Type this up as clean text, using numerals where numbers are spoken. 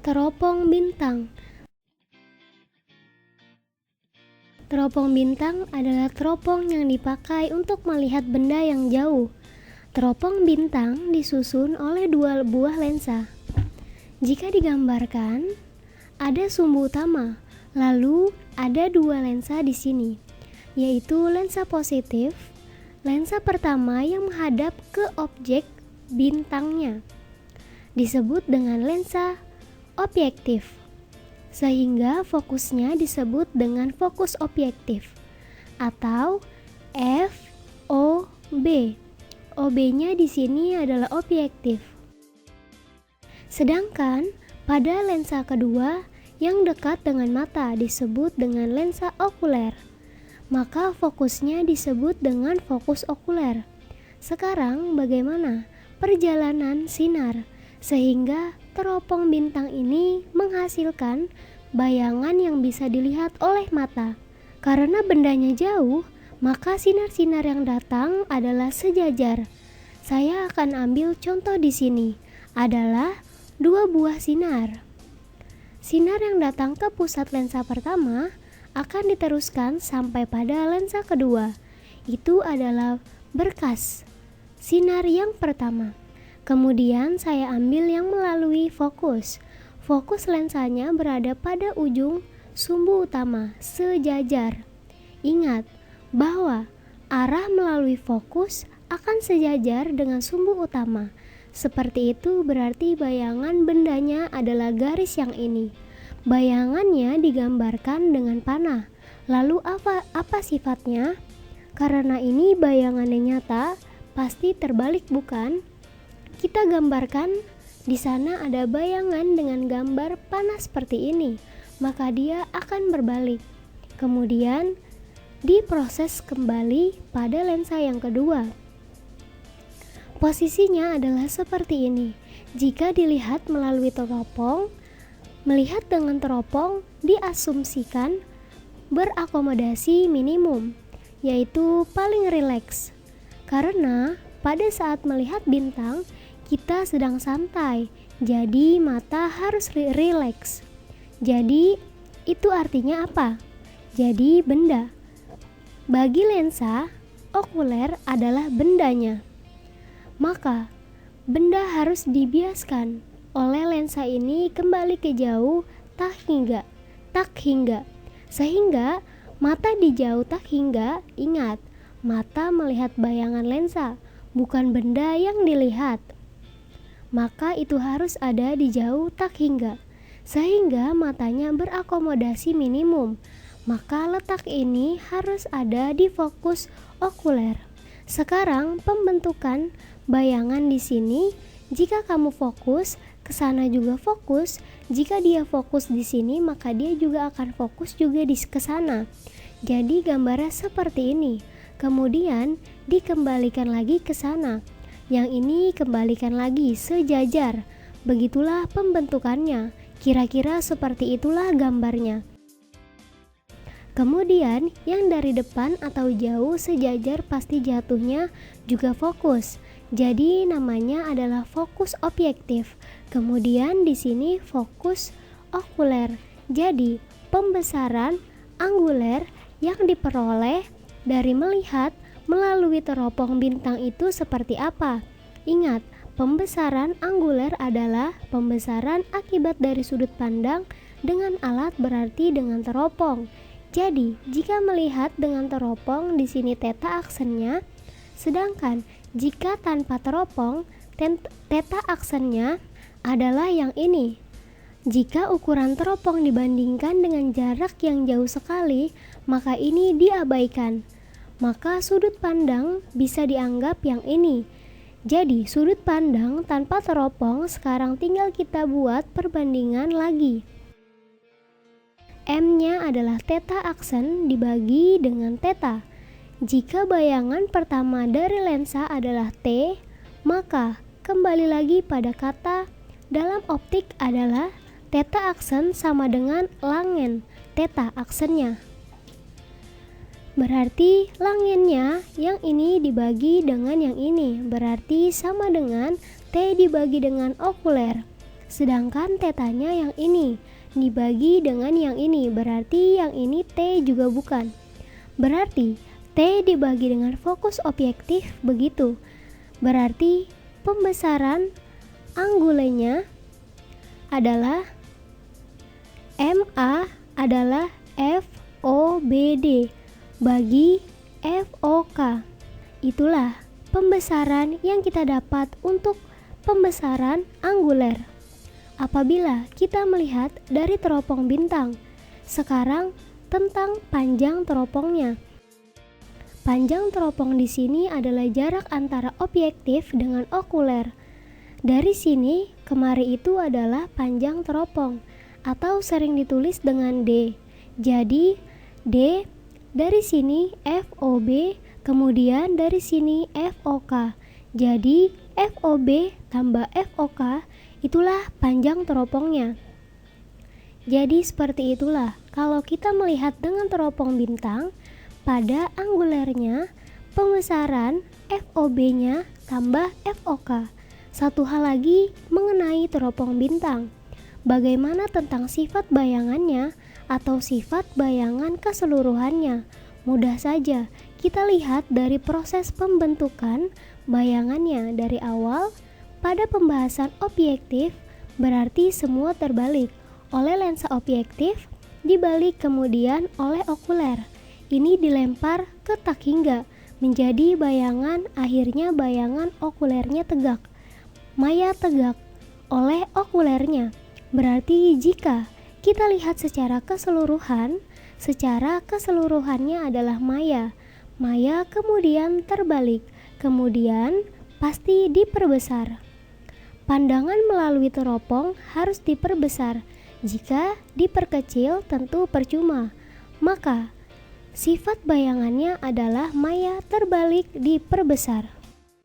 Teropong bintang. Teropong bintang adalah teropong yang dipakai untuk melihat benda yang jauh. Teropong bintang disusun oleh dua buah lensa. Jika digambarkan, ada sumbu utama, lalu ada dua lensa di sini, yaitu lensa positif. Lensa pertama yang menghadap ke objek bintangnya disebut dengan lensa objektif, sehingga fokusnya disebut dengan fokus objektif atau FOB. OB-nya di sini adalah objektif. Sedangkan pada lensa kedua yang dekat dengan mata disebut dengan lensa okuler, maka fokusnya disebut dengan fokus okuler. Sekarang bagaimana perjalanan sinar sehingga teropong bintang ini menghasilkan bayangan yang bisa dilihat oleh mata? Karena bendanya jauh, maka sinar-sinar yang datang adalah sejajar. Saya akan ambil contoh di sini adalah dua buah sinar. Sinar yang datang ke pusat lensa pertama akan diteruskan sampai pada lensa kedua. Itu adalah berkas sinar yang pertama. Kemudian saya ambil yang melalui fokus. Fokus lensanya berada pada ujung sumbu utama, sejajar. Ingat bahwa arah melalui fokus akan sejajar dengan sumbu utama. Seperti itu berarti bayangan bendanya adalah garis yang ini. Bayangannya digambarkan dengan panah. Lalu apa sifatnya? Karena ini bayangannya nyata, pasti terbalik bukan? Kita gambarkan di sana ada bayangan dengan gambar panah seperti ini, maka dia akan berbalik. Kemudian diproses kembali pada lensa yang kedua. Posisinya adalah seperti ini. Jika dilihat melalui teropong, melihat dengan teropong diasumsikan berakomodasi minimum, yaitu paling rileks. Karena pada saat melihat bintang, kita sedang santai, jadi mata harus rileks. Jadi itu artinya apa? Jadi benda. Bagi lensa, okuler adalah bendanya. Maka benda harus dibiaskan oleh lensa ini kembali ke jauh tak hingga, sehingga mata di jauh tak hingga. Ingat, mata melihat bayangan lensa, bukan benda yang dilihat. Maka itu harus ada di jauh tak hingga, sehingga matanya berakomodasi minimum. Maka letak ini harus ada di fokus okuler. Sekarang pembentukan bayangan di sini, jika kamu fokus, ke sana juga fokus. Jika dia fokus di sini, maka dia juga akan fokus juga di ke sana. Jadi gambarnya seperti ini. Kemudian dikembalikan lagi ke sana. Yang ini kembalikan lagi sejajar. Begitulah pembentukannya. Kira-kira seperti itulah gambarnya. Kemudian yang dari depan atau jauh sejajar pasti jatuhnya juga fokus. Jadi namanya adalah fokus objektif. Kemudian di sini fokus okuler. Jadi pembesaran anguler yang diperoleh dari melihat melalui teropong bintang itu seperti apa? Ingat, pembesaran anguler adalah pembesaran akibat dari sudut pandang dengan alat berarti dengan teropong. Jadi, jika melihat dengan teropong di sini theta aksennya, sedangkan jika tanpa teropong, theta aksennya adalah yang ini. Jika ukuran teropong dibandingkan dengan jarak yang jauh sekali, maka ini diabaikan. Maka sudut pandang bisa dianggap yang ini. Jadi, sudut pandang tanpa teropong sekarang tinggal kita buat perbandingan lagi. M-nya adalah theta aksen dibagi dengan theta. Jika bayangan pertama dari lensa adalah T, maka kembali lagi pada kata dalam optik adalah theta aksen sama dengan langen theta aksennya. Berarti langennya yang ini dibagi dengan yang ini, berarti sama dengan T dibagi dengan okuler. Sedangkan tetanya yang ini dibagi dengan yang ini, berarti yang ini T juga bukan. Berarti T dibagi dengan fokus objektif begitu. Berarti pembesaran anggulenya adalah MA adalah FOBD bagi FOK. Itulah pembesaran yang kita dapat untuk pembesaran angguler. Apabila kita melihat dari teropong bintang, sekarang tentang panjang teropongnya. Panjang teropong di sini adalah jarak antara objektif dengan okuler. Dari sini kemari itu adalah panjang teropong atau sering ditulis dengan D. Jadi D dari sini FOB, kemudian dari sini FOK. Jadi FOB tambah FOK itulah panjang teropongnya. Jadi seperti itulah kalau kita melihat dengan teropong bintang, pada anggulernya pembesaran FOB-nya tambah FOK. Satu hal lagi mengenai teropong bintang. Bagaimana tentang sifat bayangannya atau sifat bayangan keseluruhannya? Mudah saja, kita lihat dari proses pembentukan bayangannya dari awal. Pada pembahasan objektif berarti semua terbalik oleh lensa objektif, dibalik kemudian oleh okuler. Ini dilempar ke takhingga menjadi bayangan, akhirnya bayangan okulernya tegak. Maya tegak oleh okulernya. Berarti jika kita lihat secara keseluruhannya adalah maya. Maya kemudian terbalik, kemudian pasti diperbesar. Pandangan melalui teropong harus diperbesar. Jika diperkecil tentu percuma. Maka sifat bayangannya adalah maya terbalik diperbesar.